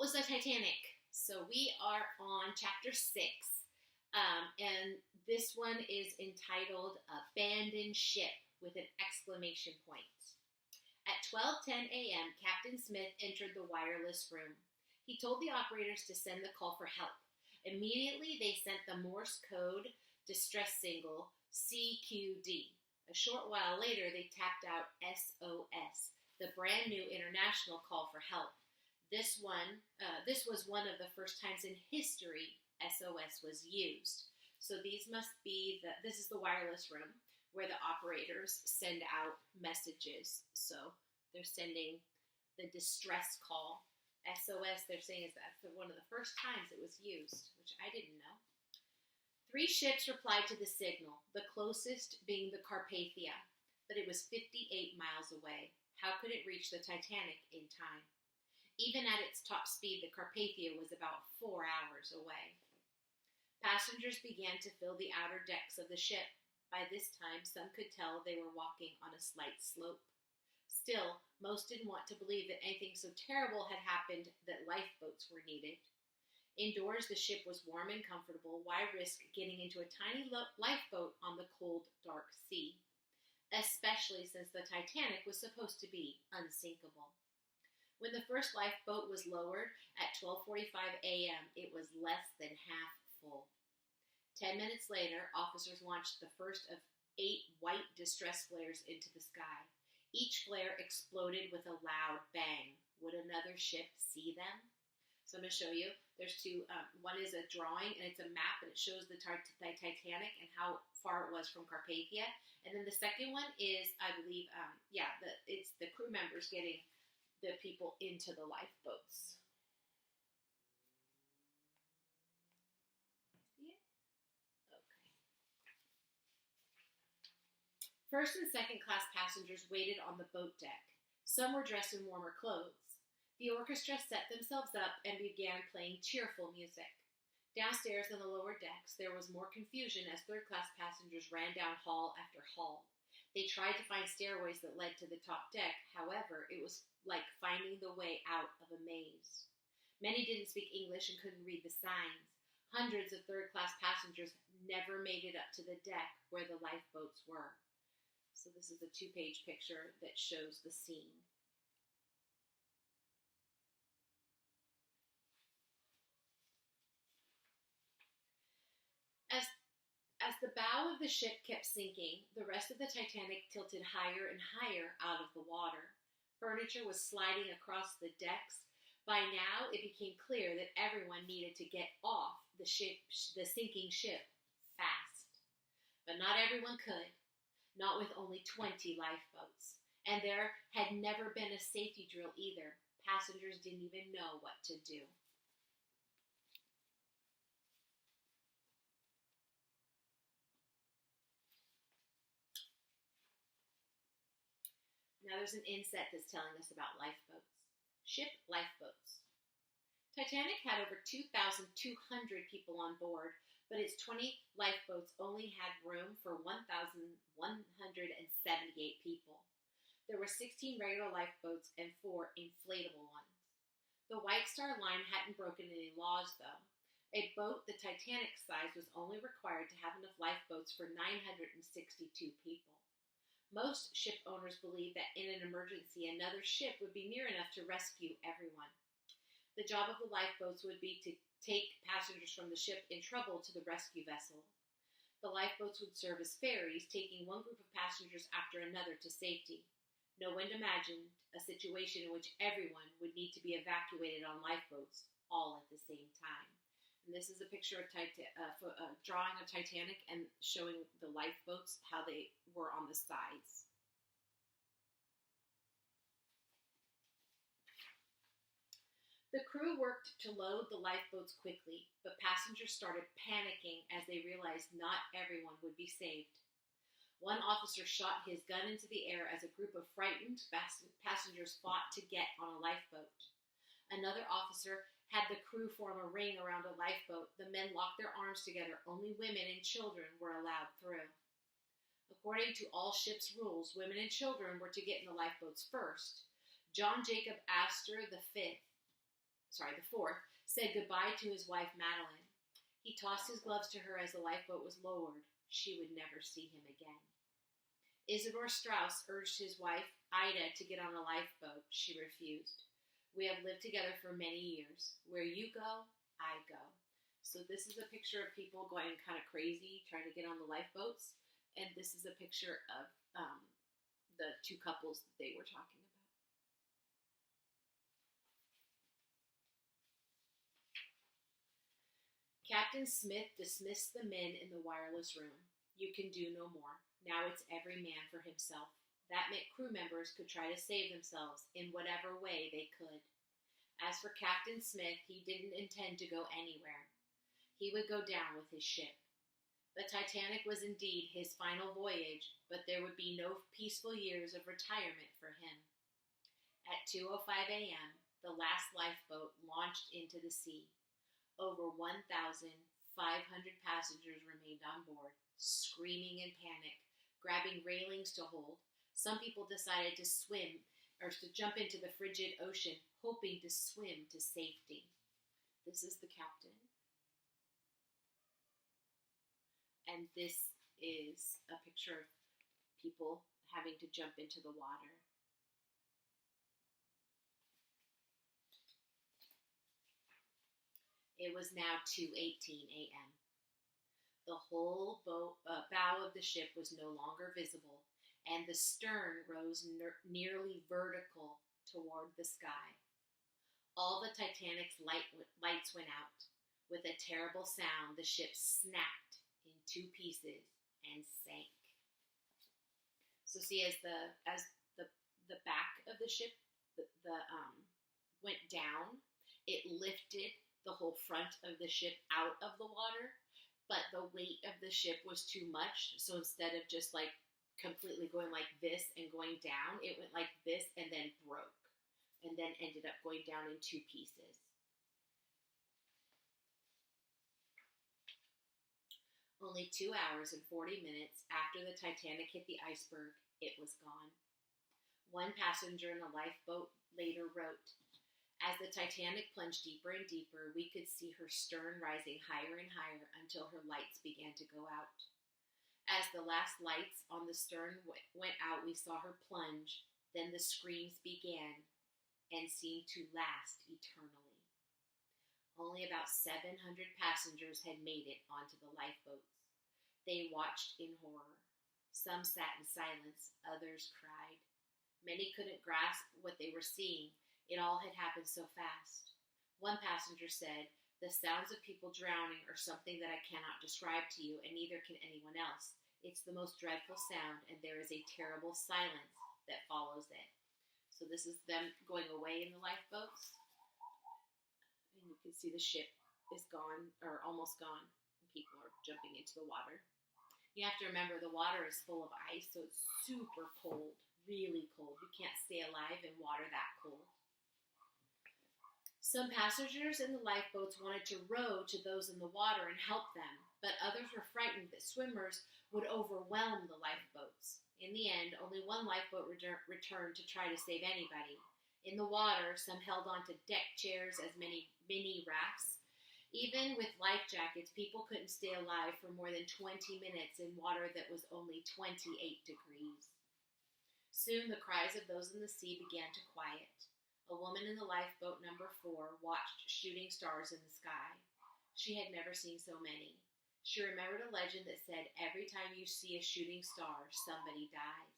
What was the Titanic? So we are on chapter 6, and this one is entitled Abandoned Ship with an exclamation point. At 12:10 a.m., Captain Smith entered the wireless room. He told the operators to send the call for help. Immediately, they sent the Morse code distress signal CQD. A short while later, they tapped out SOS, the brand new international call for help. This was one of the first times in history SOS was used. So this is the wireless room where the operators send out messages. So they're sending the distress call. SOS, they're saying, is that's one of the first times it was used, which I didn't know. 3 ships replied to the signal, the closest being the Carpathia, but it was 58 miles away. How could it reach the Titanic in time? Even at its top speed, the Carpathia was about 4 hours away. Passengers began to fill the outer decks of the ship. By this time, some could tell they were walking on a slight slope. Still, most didn't want to believe that anything so terrible had happened that lifeboats were needed. Indoors, the ship was warm and comfortable. Why risk getting into a tiny lifeboat on the cold, dark sea? Especially since the Titanic was supposed to be unsinkable. When the first lifeboat was lowered at 12:45 a.m., it was less than half full. 10 minutes later, officers launched the first of 8 white distress flares into the sky. Each flare exploded with a loud bang. Would another ship see them? So I'm going to show you. There's 2. One is a drawing, and it's a map, and it shows the Titanic and how far it was from Carpathia. And then the second one is, I believe, it's the crew members getting the people into the lifeboats. See it? Okay. First and second class passengers waited on the boat deck. Some were dressed in warmer clothes. The orchestra set themselves up and began playing cheerful music. Downstairs in the lower decks, there was more confusion as third-class passengers ran down hall after hall. They tried to find stairways that led to the top deck. However, it was like finding the way out of a maze. Many didn't speak English and couldn't read the signs. Hundreds of third-class passengers never made it up to the deck where the lifeboats were. So this is a 2-page picture that shows the scene. As the bow of the ship kept sinking, the rest of the Titanic tilted higher and higher out of the water. Furniture was sliding across the decks. By now, it became clear that everyone needed to get off the sinking ship, fast. But not everyone could, not with only 20 lifeboats. And there had never been a safety drill either. Passengers didn't even know what to do. Now there's an inset that's telling us about lifeboats. Ship lifeboats. Titanic had over 2,200 people on board, but its 20 lifeboats only had room for 1,178 people. There were 16 regular lifeboats and 4 inflatable ones. The White Star Line hadn't broken any laws, though. A boat the Titanic size was only required to have enough lifeboats for 962 people. Most ship owners believed that in an emergency, another ship would be near enough to rescue everyone. The job of the lifeboats would be to take passengers from the ship in trouble to the rescue vessel. The lifeboats would serve as ferries, taking one group of passengers after another to safety. No one imagined a situation in which everyone would need to be evacuated on lifeboats all at the same time. And this is a picture of a drawing of Titanic and showing the lifeboats, how they were on the sides. The crew worked to load the lifeboats quickly, but passengers started panicking as they realized not everyone would be saved. One officer shot his gun into the air as a group of frightened passengers fought to get on a lifeboat. Another officer had the crew form a ring around a lifeboat. The men locked their arms together. Only women and children were allowed through. According to all ships' rules, women and children were to get in the lifeboats first. John Jacob Astor V, the 4th, said goodbye to his wife Madeline. He tossed his gloves to her as the lifeboat was lowered. She would never see him again. Isidor Strauss urged his wife, Ida, to get on a lifeboat. She refused. We have lived together for many years. Where you go, I go. So this is a picture of people going kind of crazy, trying to get on the lifeboats. And this is a picture of the two couples that they were talking about. Captain Smith dismissed the men in the wireless room. You can do no more. Now it's every man for himself. That meant crew members could try to save themselves in whatever way they could. As for Captain Smith, he didn't intend to go anywhere. He would go down with his ship. The Titanic was indeed his final voyage, but there would be no peaceful years of retirement for him. At 2:05 a.m., the last lifeboat launched into the sea. Over 1,500 passengers remained on board, screaming in panic, grabbing railings to hold. Some people decided to swim or to jump into the frigid ocean, hoping to swim to safety. This is the captain. And this is a picture of people having to jump into the water. It was now 2:18 a.m. The whole bow of the ship was no longer visible, and the stern rose nearly vertical toward the sky. All the Titanic's lights went out. With a terrible sound, the ship snapped in two pieces and sank. So see, as the back of the ship went down, it lifted the whole front of the ship out of the water, but the weight of the ship was too much. So instead of just like completely going like this and going down, it went like this and then broke, and then ended up going down in two pieces. Only 2 hours and 40 minutes after the Titanic hit the iceberg, it was gone. One passenger in the lifeboat later wrote, as the Titanic plunged deeper and deeper, we could see her stern rising higher and higher until her lights began to go out. As the last lights on the stern went out, we saw her plunge. Then the screams began and seemed to last eternally. Only about 700 passengers had made it onto the lifeboats. They watched in horror. Some sat in silence, others cried. Many couldn't grasp what they were seeing. It all had happened so fast. One passenger said, the sounds of people drowning are something that I cannot describe to you, and neither can anyone else. It's the most dreadful sound, and there is a terrible silence that follows it. So this is them going away in the lifeboats. And you can see the ship is gone, or almost gone, and people are jumping into the water. You have to remember the water is full of ice, so it's super cold, really cold. You can't stay alive in water that cold. Some passengers in the lifeboats wanted to row to those in the water and help them, but others were frightened that swimmers would overwhelm the lifeboats. In the end, only one lifeboat returned to try to save anybody. In the water, some held onto deck chairs as many mini rafts. Even with life jackets, people couldn't stay alive for more than 20 minutes in water that was only 28 degrees. Soon the cries of those in the sea began to quiet. A woman in the lifeboat number 4 watched shooting stars in the sky. She had never seen so many. She remembered a legend that said, every time you see a shooting star, somebody dies.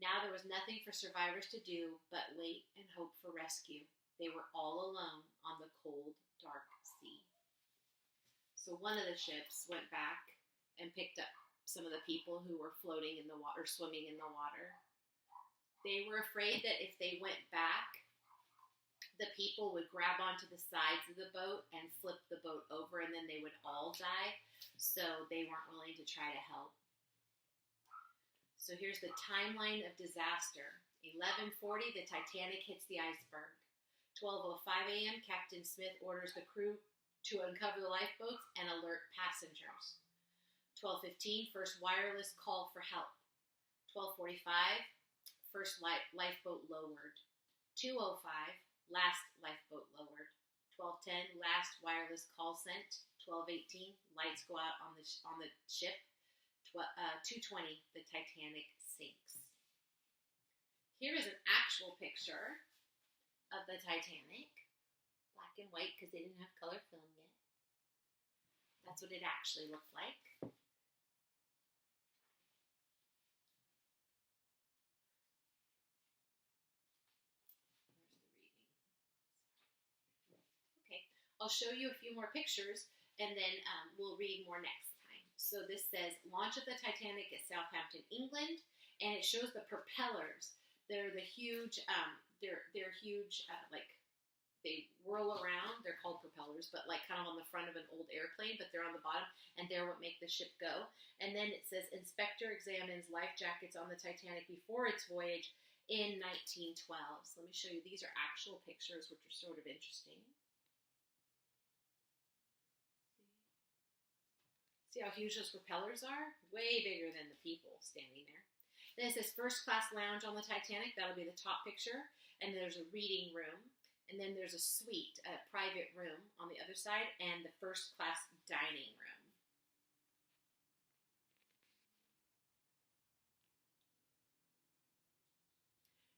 Now there was nothing for survivors to do but wait and hope for rescue. They were all alone on the cold, dark sea. So one of the ships went back and picked up some of the people who were floating in the water, swimming in the water. They were afraid that if they went back, the people would grab onto the sides of the boat and flip the boat over, and then they would all die. So they weren't willing to try to help. So here's the timeline of disaster. 11:40, the Titanic hits the iceberg. 12:05 a.m., Captain Smith orders the crew to uncover the lifeboats and alert passengers. 12:15, first wireless call for help. 12:45, first lifeboat lowered. 2:05, last lifeboat lowered. 12:10, last wireless call sent. 12:18, lights go out on the ship. 2:20, the Titanic sinks. Here is an actual picture of the Titanic, black and white because they didn't have color film yet. That's what it actually looked like. Okay, I'll show you a few more pictures and then we'll read more next time. So this says, launch of the Titanic at Southampton, England, and it shows the propellers. They're the huge, they're huge, like they whirl around. They're called propellers, but like kind of on the front of an old airplane, but they're on the bottom, and they're what make the ship go. And then it says, inspector examines life jackets on the Titanic before its voyage in 1912. So let me show you. These are actual pictures, which are sort of interesting. See how huge those propellers are? Way bigger than the people standing there. Then it says first class lounge on the Titanic. That'll be the top picture. And there's a reading room. And then there's a suite, a private room on the other side, and the first class dining room.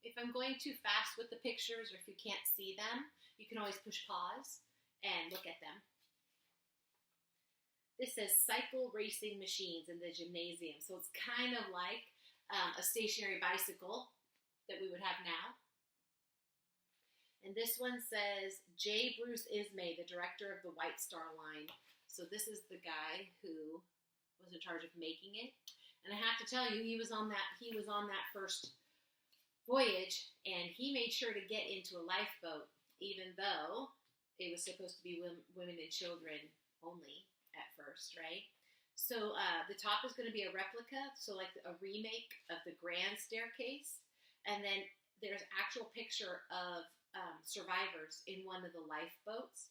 If I'm going too fast with the pictures, or if you can't see them, you can always push pause and look at them. This says cycle racing machines in the gymnasium. So it's kind of like a stationary bicycle that we would have now. And this one says J. Bruce Ismay, the director of the White Star Line. So this is the guy who was in charge of making it. And I have to tell you, he was on that first voyage, and he made sure to get into a lifeboat, even though it was supposed to be women and children only at first, right? So the top is going to be a replica, so like a remake of the grand staircase. And then there's actual picture of survivors in one of the lifeboats.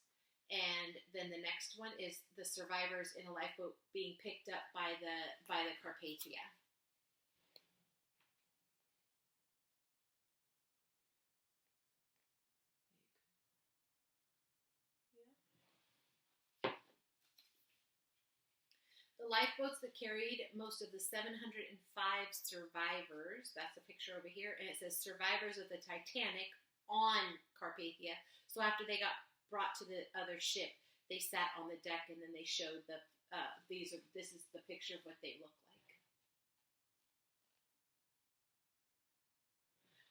And then the next one is the survivors in a lifeboat being picked up by the Carpathia. The lifeboats that carried most of the 705 survivors, that's a picture over here, and it says survivors of the Titanic on Carpathia. So after they got brought to the other ship, they sat on the deck, and then they showed this is the picture of what they look like.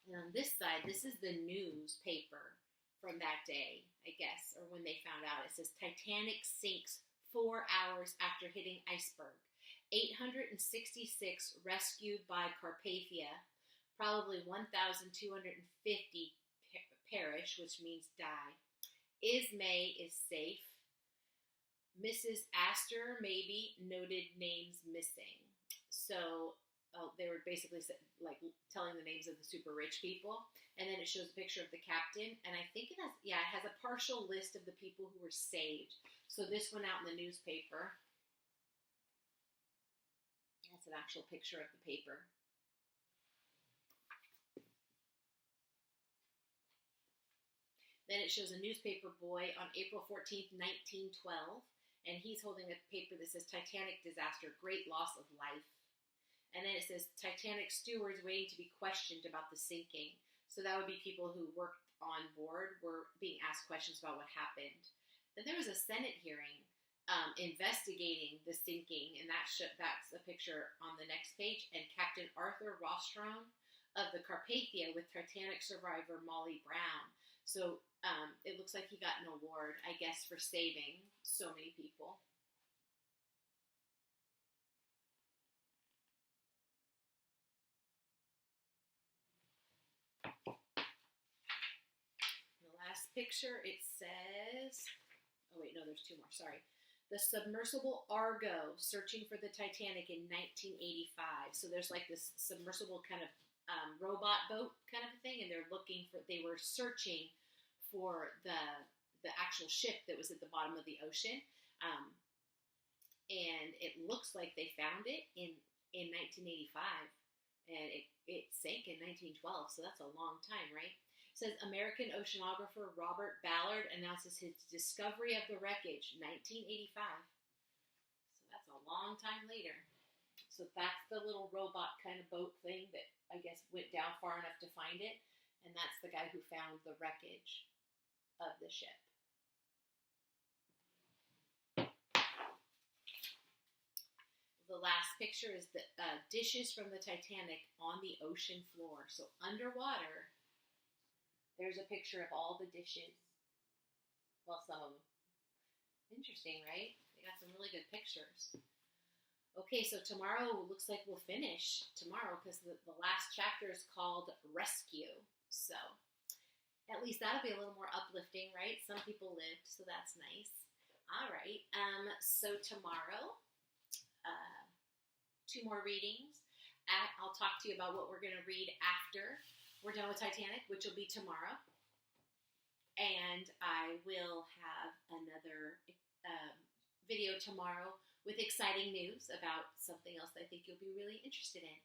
And on this side, this is the newspaper from that day, I guess, or when they found out. It says Titanic sinks 4 hours after hitting iceberg. 866 rescued by Carpathia. Probably 1,250 perish, which means die. Ismay is safe. Mrs. Astor, maybe, noted names missing. So they were basically like telling the names of the super rich people. And then it shows a picture of the captain. And I think it has a partial list of the people who were saved. So this went out in the newspaper. That's an actual picture of the paper. Then it shows a newspaper boy on April 14th, 1912. And he's holding a paper that says Titanic disaster, great loss of life. And then it says Titanic stewards waiting to be questioned about the sinking. So that would be people who worked on board were being asked questions about what happened. Then there was a Senate hearing investigating the sinking, and that's a picture on the next page. And Captain Arthur Rostron of the Carpathia with Titanic survivor Molly Brown. So it looks like he got an award, I guess, for saving so many people. Picture, it says, oh wait, no, there's two more, sorry. The submersible Argo searching for the Titanic in 1985. So there's like this submersible kind of robot boat kind of a thing, and they were searching for the actual ship that was at the bottom of the ocean. And it looks like they found it in 1985, and it sank in 1912, so that's a long time, right? says American oceanographer Robert Ballard announces his discovery of the wreckage, 1985. So that's a long time later. So that's the little robot kind of boat thing that I guess went down far enough to find it. And that's the guy who found the wreckage of the ship. The last picture is the dishes from the Titanic on the ocean floor. So underwater, there's a picture of all the dishes. Well, some of them. Interesting, right? They got some really good pictures. Okay, so tomorrow looks like we'll finish tomorrow because the last chapter is called Rescue. So at least that'll be a little more uplifting, right? Some people lived, so that's nice. All right, so tomorrow, 2 more readings. I'll talk to you about what we're going to read after we're done with Titanic, which will be tomorrow. And I will have another video tomorrow with exciting news about something else I think you'll be really interested in.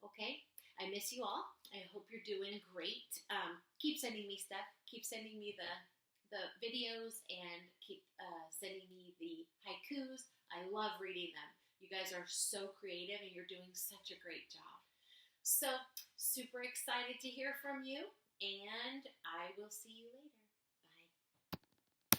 Okay? I miss you all. I hope you're doing great. Keep sending me stuff. Keep sending me the videos and keep sending me the haikus. I love reading them. You guys are so creative and you're doing such a great job. So, super excited to hear from you, and I will see you later.